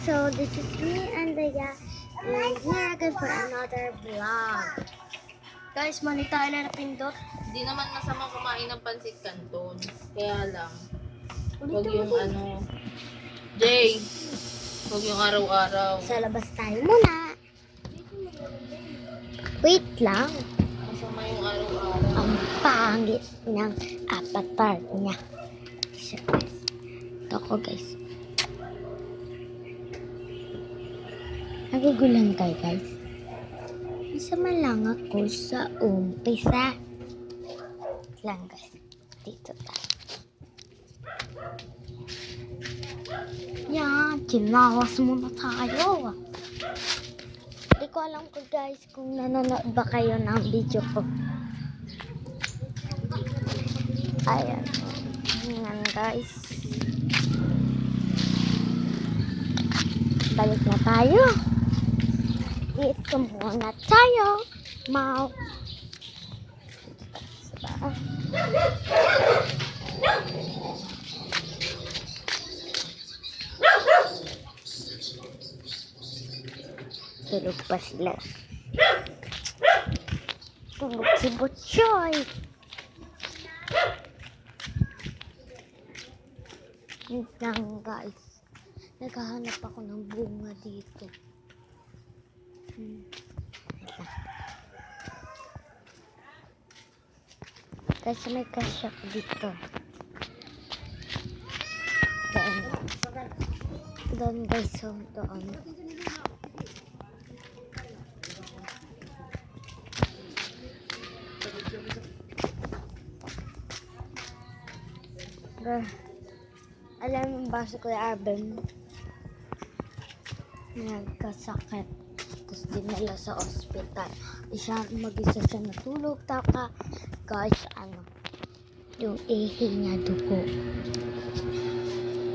so this is me and Leia, and here again for another vlog. Guys, mali tayo na napindot. Hindi naman masama kumain ng pansit canton. Kaya lang, huwag Ulitin yung mo. Jay, huwag yung araw-araw. Sa labas tayo muna. Wait lang. Masama yung araw-araw. Ang pangit ng avatar niya. So, ito ko guys. Nagugulan kayo guys. Masama lang ako sa umpisa. Lang guys. Dito tayo. Yan. Kinawas muna tayo. Hindi ko alam ko guys kung nanonood ba kayo ng video ko. Ayan. Ayan guys. Balik na tayo. Dito muna tayo. Mau. Diba? Tulog pa sila. Tulog si Butchoy. Yan guys. Naghahanap ako ng bunga dito. Kasi may cash ako dito. Doon guys, so doon. Alam mo ba si Kuya Arben? Nagkasakit. Tapos dinala sa ospital. Mag-isa siya natulog. Taka, guys, yung ihi niya dugo.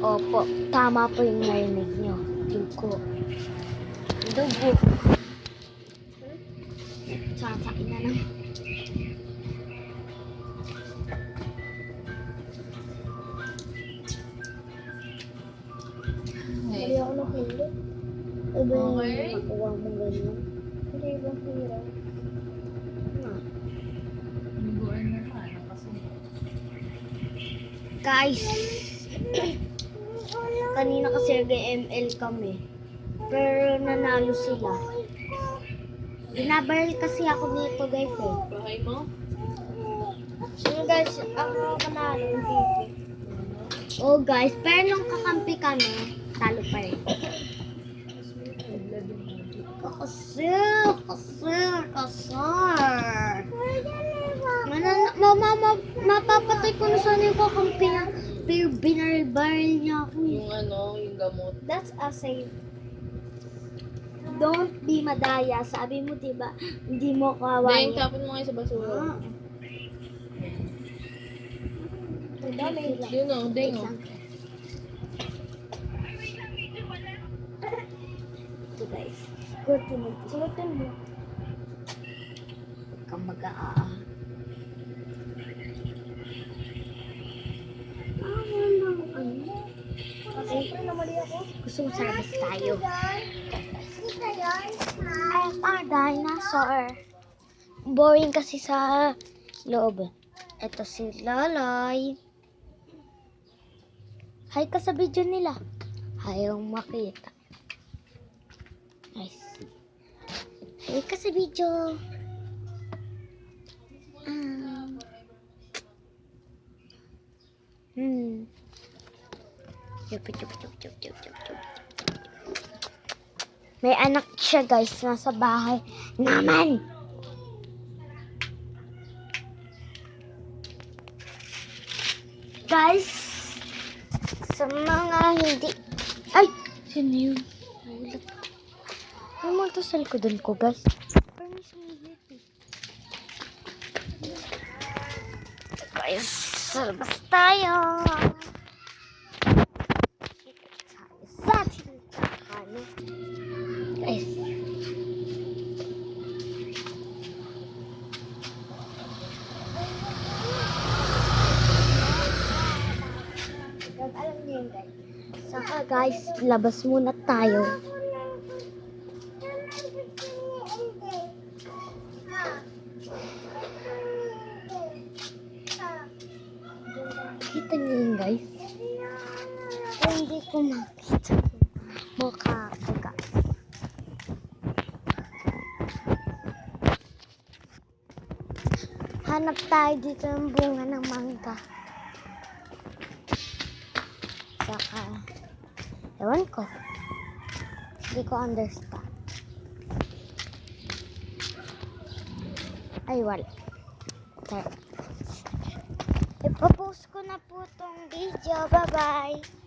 Opo, tama po yung narinig niyo. Dugo. Dugo. Sasain na lang. Hindi ako nakulit. Iba yung nakuha mo ganyan. Hindi ba hirap? Lingguan na ka. Guys, kanina kasi nag-ML kami. Pero nanalo sila. Binabaril kasi ako dito guys eh. Bahay mo? Guys, ako panalo dito. Oh guys, pero nung kakampi kami, talo pa rin. Kasar. Mapapatay ko na sana yung kakampi niya. Pero binaril-baril niya ako. Yung gamot. That's a save. Don't be madaya. Sabi mo, diba, hindi mo Deng, kawain. tapon mo ngayon sa basura. Yun o, Deng o. Ito guys. Sugutin mo. Huwag kang mag-aa. Okay. Gusto mo sa labas tayo. Ay, dinosaur. Boring kasi sa loob. Ito si Laloy. Hi ka sa video nila. Ayaw makita. Nice. Hi ka sa video. May anak siya guys, nasa bahay naman. Guys, sa mga hindi... Ay! Sino yun? Ulat. Ano mo ito sa likodan ko guys? Parang may sumigit eh. Guys, sa labas tayo. Guys. Guys, labas muna tayo. Kita niyo yun, guys? Hindi ko makita yung mukha ko, guys. Hanap tayo dito ng bunga ng mangga. Saka, ewan ko. Hindi ko understand. Ay, wala. Okay. Ipapost ko na po tong video. Bye-bye.